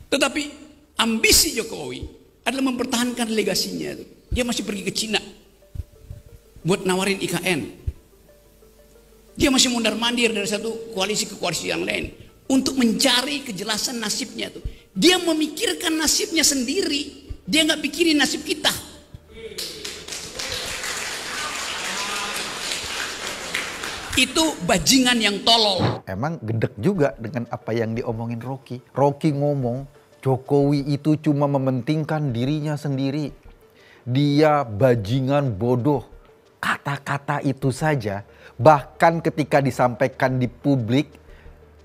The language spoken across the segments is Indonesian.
Tetapi ambisi Jokowi adalah mempertahankan legasinya. Dia masih pergi ke Cina buat nawarin IKN. Dia masih mondar-mandir dari satu koalisi ke koalisi yang lain untuk mencari kejelasan nasibnya tuh. Dia memikirkan nasibnya sendiri. Dia nggak pikirin nasib kita. Itu bajingan yang tolol. Emang gedek juga dengan apa yang diomongin Rocky. Rocky ngomong Jokowi itu cuma mementingkan dirinya sendiri. Dia bajingan bodoh. Kata-kata itu saja bahkan ketika disampaikan di publik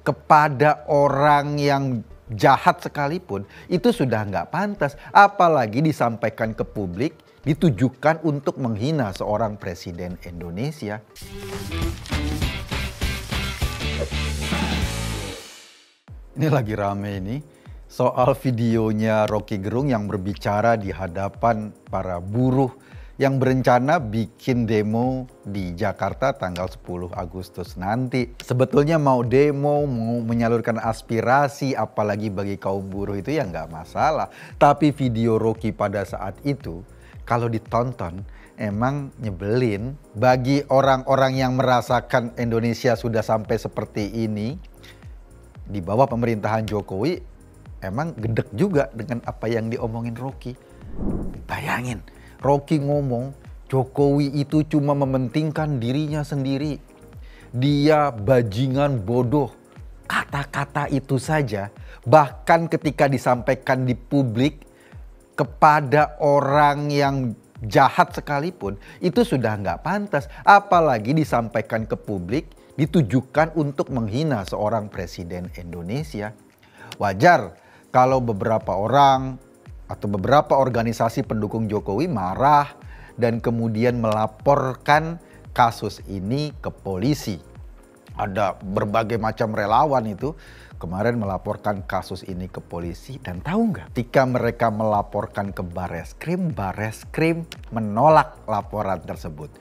kepada orang yang jahat sekalipun itu sudah nggak pantas. Apalagi disampaikan ke publik ditujukan untuk menghina seorang presiden Indonesia. Ini lagi rame ini soal videonya Rocky Gerung yang berbicara di hadapan para buruh yang berencana bikin demo di Jakarta tanggal 10 Agustus nanti. Sebetulnya mau demo, mau menyalurkan aspirasi apalagi bagi kaum buruh itu ya nggak masalah. Tapi video Rocky pada saat itu kalau ditonton emang nyebelin. Bagi orang-orang yang merasakan Indonesia sudah sampai seperti ini di bawah pemerintahan Jokowi, emang gedek juga dengan apa yang diomongin Rocky. Bayangin, Rocky ngomong Jokowi itu cuma mementingkan dirinya sendiri. Dia bajingan bodoh. Kata-kata itu saja bahkan ketika disampaikan di publik kepada orang yang jahat sekalipun itu sudah nggak pantas. Apalagi disampaikan ke publik ditujukan untuk menghina seorang presiden Indonesia. Wajar kalau beberapa orang atau beberapa organisasi pendukung Jokowi marah dan kemudian melaporkan kasus ini ke polisi. Ada berbagai macam relawan itu kemarin melaporkan kasus ini ke polisi. Dan tahu nggak, ketika mereka melaporkan ke Barreskrim menolak laporan tersebut.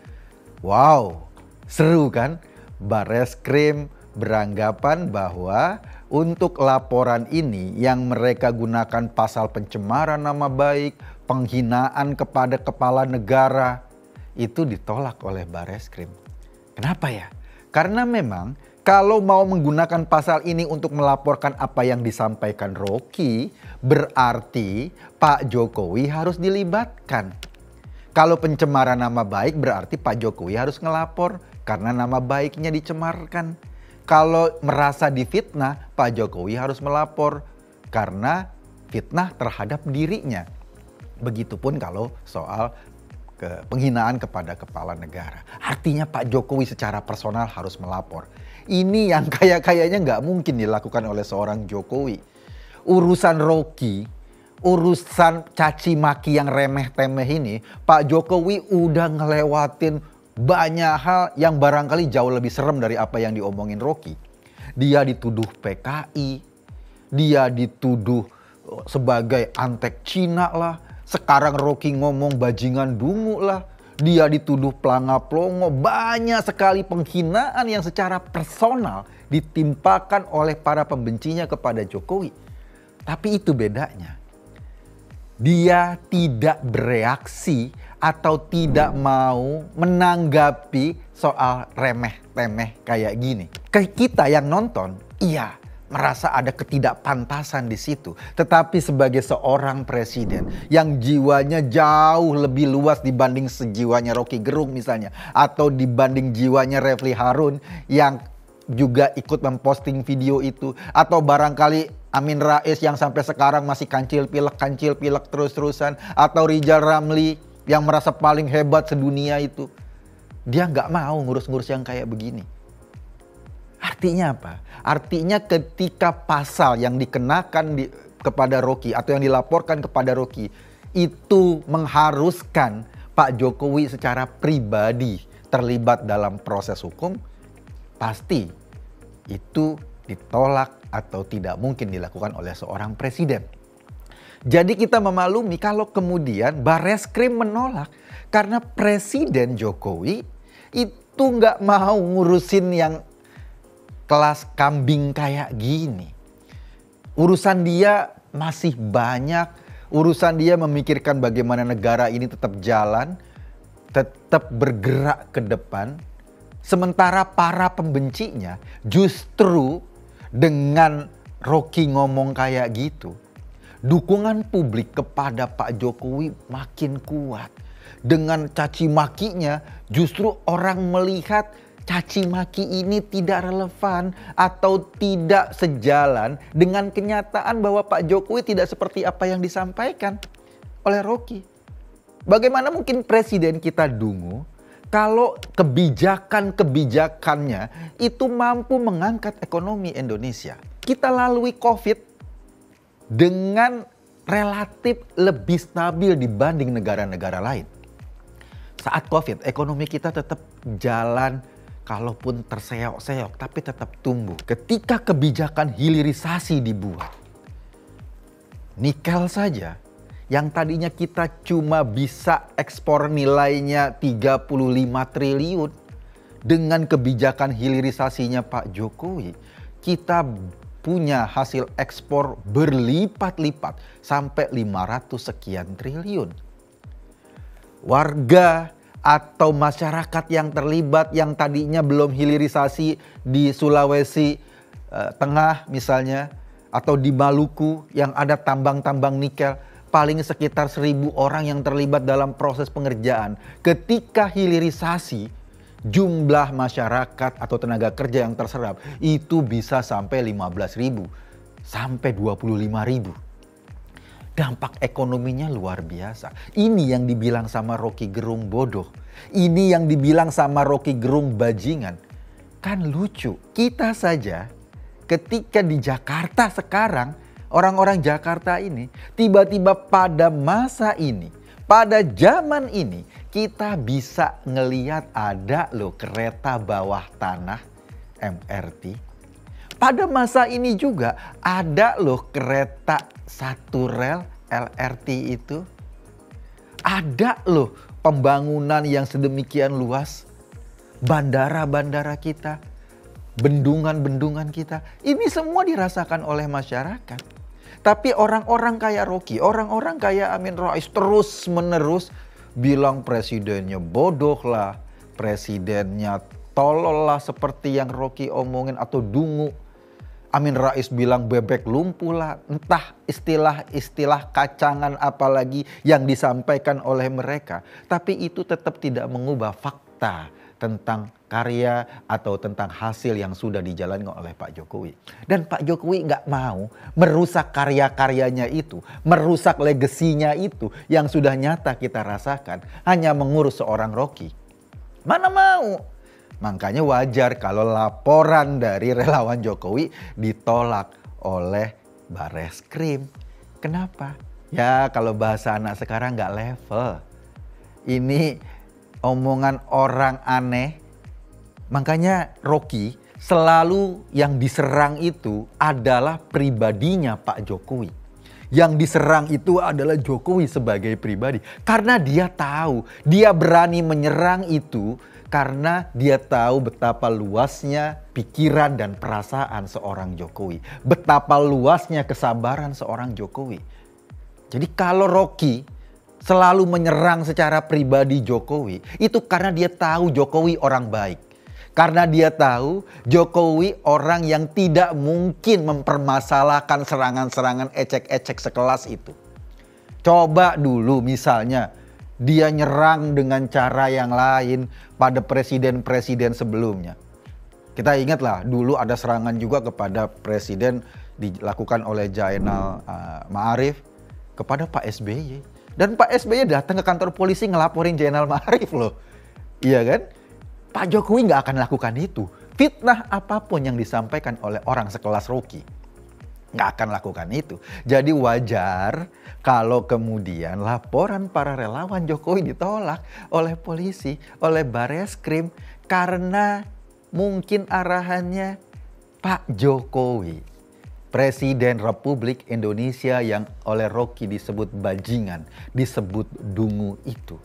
Wow, seru kan? Barreskrim beranggapan bahwa untuk laporan ini yang mereka gunakan pasal pencemaran nama baik, penghinaan kepada kepala negara, itu ditolak oleh Barreskrim. Kenapa ya? Karena memang kalau mau menggunakan pasal ini untuk melaporkan apa yang disampaikan Rocky, berarti Pak Jokowi harus dilibatkan. Kalau pencemaran nama baik berarti Pak Jokowi harus ngelapor karena nama baiknya dicemarkan. Kalau merasa difitnah, Pak Jokowi harus melapor karena fitnah terhadap dirinya. Begitupun kalau soal penghinaan kepada kepala negara. Artinya Pak Jokowi secara personal harus melapor. Ini yang kayaknya nggak mungkin dilakukan oleh seorang Jokowi. Urusan Rocky, urusan caci maki yang remeh-temeh ini, Pak Jokowi udah ngelewatin banyak hal yang barangkali jauh lebih serem dari apa yang diomongin Rocky. Dia dituduh PKI, dia dituduh sebagai antek Cina lah. Sekarang Rocky ngomong bajingan dungu lah. Dia dituduh pelanga-pelongo. Banyak sekali penghinaan yang secara personal ditimpakan oleh para pembencinya kepada Jokowi. Tapi itu bedanya. Dia tidak bereaksi atau tidak mau menanggapi soal remeh-temeh kayak gini. Kita yang nonton, iya, merasa ada ketidakpantasan di situ. Tetapi sebagai seorang presiden yang jiwanya jauh lebih luas dibanding sejiwanya Rocky Gerung misalnya, atau dibanding jiwanya Refli Harun yang juga ikut memposting video itu, atau barangkali Amin Rais yang sampai sekarang masih kancil pilek terus-terusan, atau Rizal Ramli yang merasa paling hebat sedunia itu. Dia nggak mau ngurus-ngurus yang kayak begini. Artinya apa? Artinya ketika pasal yang dikenakan kepada Rocky atau yang dilaporkan kepada Rocky itu mengharuskan Pak Jokowi secara pribadi terlibat dalam proses hukum, pasti itu ditolak atau tidak mungkin dilakukan oleh seorang presiden. Jadi kita memaklumi kalau kemudian Barreskrim menolak karena Presiden Jokowi itu nggak mau ngurusin yang kelas kambing kayak gini. Urusan dia masih banyak urusan dia memikirkan bagaimana negara ini tetap jalan, tetap bergerak ke depan. Sementara para pembencinya justru dengan Rocky ngomong kayak gitu, dukungan publik kepada Pak Jokowi makin kuat. Dengan caci makinya justru orang melihat caci maki ini tidak relevan atau tidak sejalan dengan kenyataan bahwa Pak Jokowi tidak seperti apa yang disampaikan oleh Rocky. Bagaimana mungkin presiden kita dungu kalau kebijakan-kebijakannya itu mampu mengangkat ekonomi Indonesia. Kita lalui COVID dengan relatif lebih stabil dibanding negara-negara lain. Saat COVID, ekonomi kita tetap jalan, kalaupun terseok-seok, tapi tetap tumbuh. Ketika kebijakan hilirisasi dibuat, nikel saja yang tadinya kita cuma bisa ekspor nilainya 35 triliun, dengan kebijakan hilirisasinya Pak Jokowi, kita punya hasil ekspor berlipat-lipat sampai 500 sekian triliun. Warga atau masyarakat yang terlibat yang tadinya belum hilirisasi di Sulawesi Tengah misalnya, atau di Maluku yang ada tambang-tambang nikel, paling sekitar 1.000 orang yang terlibat dalam proses pengerjaan. Ketika hilirisasi, jumlah masyarakat atau tenaga kerja yang terserap itu bisa sampai 15.000 sampai 25.000. Dampak ekonominya luar biasa. Ini yang dibilang sama Rocky Gerung bodoh. Ini yang dibilang sama Rocky Gerung bajingan. Kan lucu. Kita saja ketika di Jakarta sekarang, orang-orang Jakarta ini tiba-tiba pada masa ini, pada zaman ini, kita bisa ngeliat ada loh kereta bawah tanah MRT. Pada masa ini juga ada loh kereta satu rel LRT itu. Ada loh pembangunan yang sedemikian luas. Bandara-bandara kita, bendungan-bendungan kita. Ini semua dirasakan oleh masyarakat. Tapi orang-orang kayak Rocky, orang-orang kayak Amin Rais terus menerus bilang presidennya bodoh lah, presidennya tolol lah seperti yang Rocky omongin atau dungu. Amin Rais bilang bebek lumpuh lah, entah istilah-istilah kacangan apalagi yang disampaikan oleh mereka. Tapi itu tetap tidak mengubah fakta tentang karya atau tentang hasil yang sudah dijalankan oleh Pak Jokowi. Dan Pak Jokowi nggak mau merusak karya-karyanya itu, merusak legasinya itu yang sudah nyata kita rasakan hanya mengurus seorang Rocky. Mana mau? Makanya wajar kalau laporan dari relawan Jokowi ditolak oleh Bareskrim. Kenapa? Ya kalau bahasa anak sekarang nggak level. Ini omongan orang aneh. Makanya Rocky selalu yang diserang itu adalah pribadinya Pak Jokowi. Yang diserang itu adalah Jokowi sebagai pribadi. Karena dia tahu, dia berani menyerang itu karena dia tahu betapa luasnya pikiran dan perasaan seorang Jokowi. Betapa luasnya kesabaran seorang Jokowi. Jadi kalau Rocky selalu menyerang secara pribadi Jokowi, itu karena dia tahu Jokowi orang baik. Karena dia tahu Jokowi orang yang tidak mungkin mempermasalahkan serangan-serangan ecek-ecek sekelas itu. Coba dulu misalnya dia nyerang dengan cara yang lain pada presiden-presiden sebelumnya. Kita ingatlah dulu ada serangan juga kepada presiden dilakukan oleh Zainal Ma'arif kepada Pak SBY. Dan Pak SBY datang ke kantor polisi ngelaporin Zainal Ma'arif loh. Iya kan? Pak Jokowi nggak akan lakukan itu. Fitnah apapun yang disampaikan oleh orang sekelas Rocky, nggak akan lakukan itu. Jadi wajar kalau kemudian laporan para relawan Jokowi ditolak oleh polisi, oleh Bareskrim. Karena mungkin arahannya Pak Jokowi, Presiden Republik Indonesia yang oleh Rocky disebut bajingan, disebut dungu itu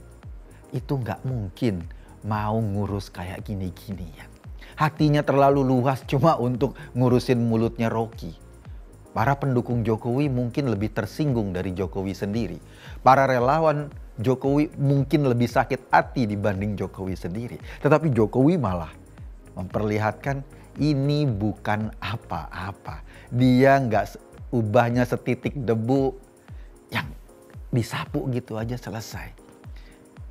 nggak mungkin mau ngurus kayak gini-ginian. Hatinya terlalu luas cuma untuk ngurusin mulutnya Rocky. Para pendukung Jokowi mungkin lebih tersinggung dari Jokowi sendiri. Para relawan Jokowi mungkin lebih sakit hati dibanding Jokowi sendiri. Tetapi Jokowi malah memperlihatkan ini bukan apa-apa. Dia nggak ubahnya setitik debu yang disapu gitu aja selesai.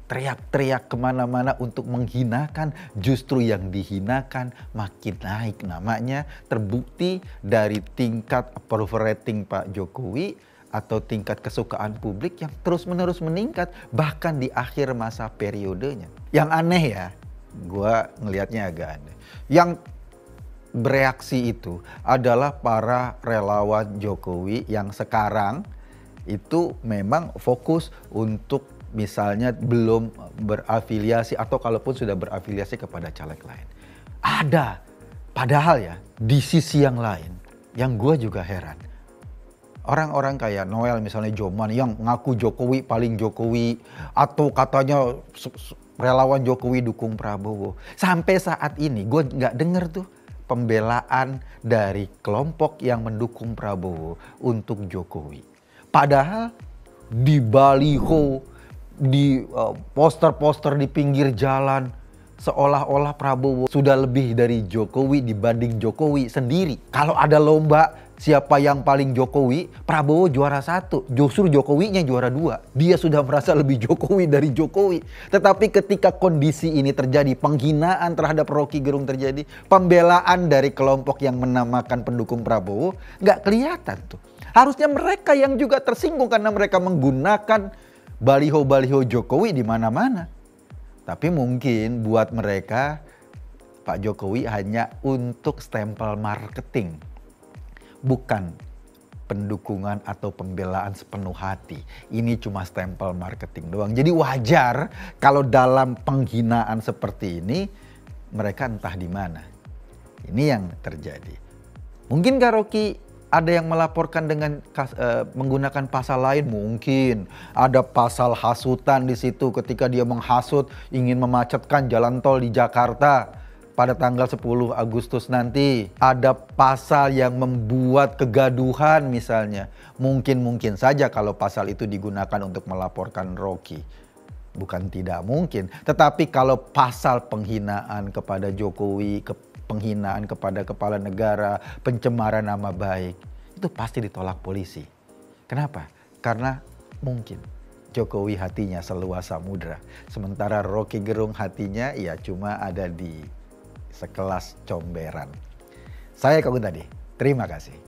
Teriak-teriak kemana-mana untuk menghinakan, justru yang dihinakan makin naik namanya. Terbukti dari tingkat approval rating Pak Jokowi atau tingkat kesukaan publik yang terus-menerus meningkat bahkan di akhir masa periodenya. Yang aneh ya, gue ngelihatnya agak aneh. Yang bereaksi itu adalah para relawan Jokowi yang sekarang itu memang fokus untuk misalnya belum berafiliasi atau kalaupun sudah berafiliasi kepada caleg lain. Ada, padahal ya di sisi yang lain yang gue juga heran. Orang-orang kayak Noel misalnya Joman yang ngaku Jokowi paling Jokowi atau katanya relawan Jokowi dukung Prabowo. Sampai saat ini gue nggak denger tuh pembelaan dari kelompok yang mendukung Prabowo untuk Jokowi. Padahal di baliho, di poster-poster di pinggir jalan, seolah-olah Prabowo sudah lebih dari Jokowi dibanding Jokowi sendiri. Kalau ada lomba siapa yang paling Jokowi, Prabowo juara 1, justru Jokowinya juara 2. Dia sudah merasa lebih Jokowi dari Jokowi. Tetapi ketika kondisi ini terjadi, penghinaan terhadap Rocky Gerung terjadi, pembelaan dari kelompok yang menamakan pendukung Prabowo, nggak kelihatan tuh. Harusnya mereka yang juga tersinggung karena mereka menggunakan baliho-baliho Jokowi di mana-mana. Tapi mungkin buat mereka Pak Jokowi hanya untuk stempel marketing. Bukan pendukungan atau pembelaan sepenuh hati. Ini cuma stempel marketing doang. Jadi wajar kalau dalam penghinaan seperti ini mereka entah di mana. Ini yang terjadi. Mungkinkah Rocky ada yang melaporkan dengan menggunakan pasal lain? Mungkin. Ada pasal hasutan di situ ketika dia menghasut ingin memacetkan jalan tol di Jakarta pada tanggal 10 Agustus nanti. Ada pasal yang membuat kegaduhan misalnya. Mungkin saja kalau pasal itu digunakan untuk melaporkan Rocky. Bukan tidak mungkin. Tetapi kalau pasal penghinaan kepada Jokowi, penghinaan kepada kepala negara, pencemaran nama baik, itu pasti ditolak polisi. Kenapa? Karena mungkin Jokowi hatinya seluas samudra. Sementara Rocky Gerung hatinya ya cuma ada di sekelas comberan. Saya Kak Gun tadi. Terima kasih.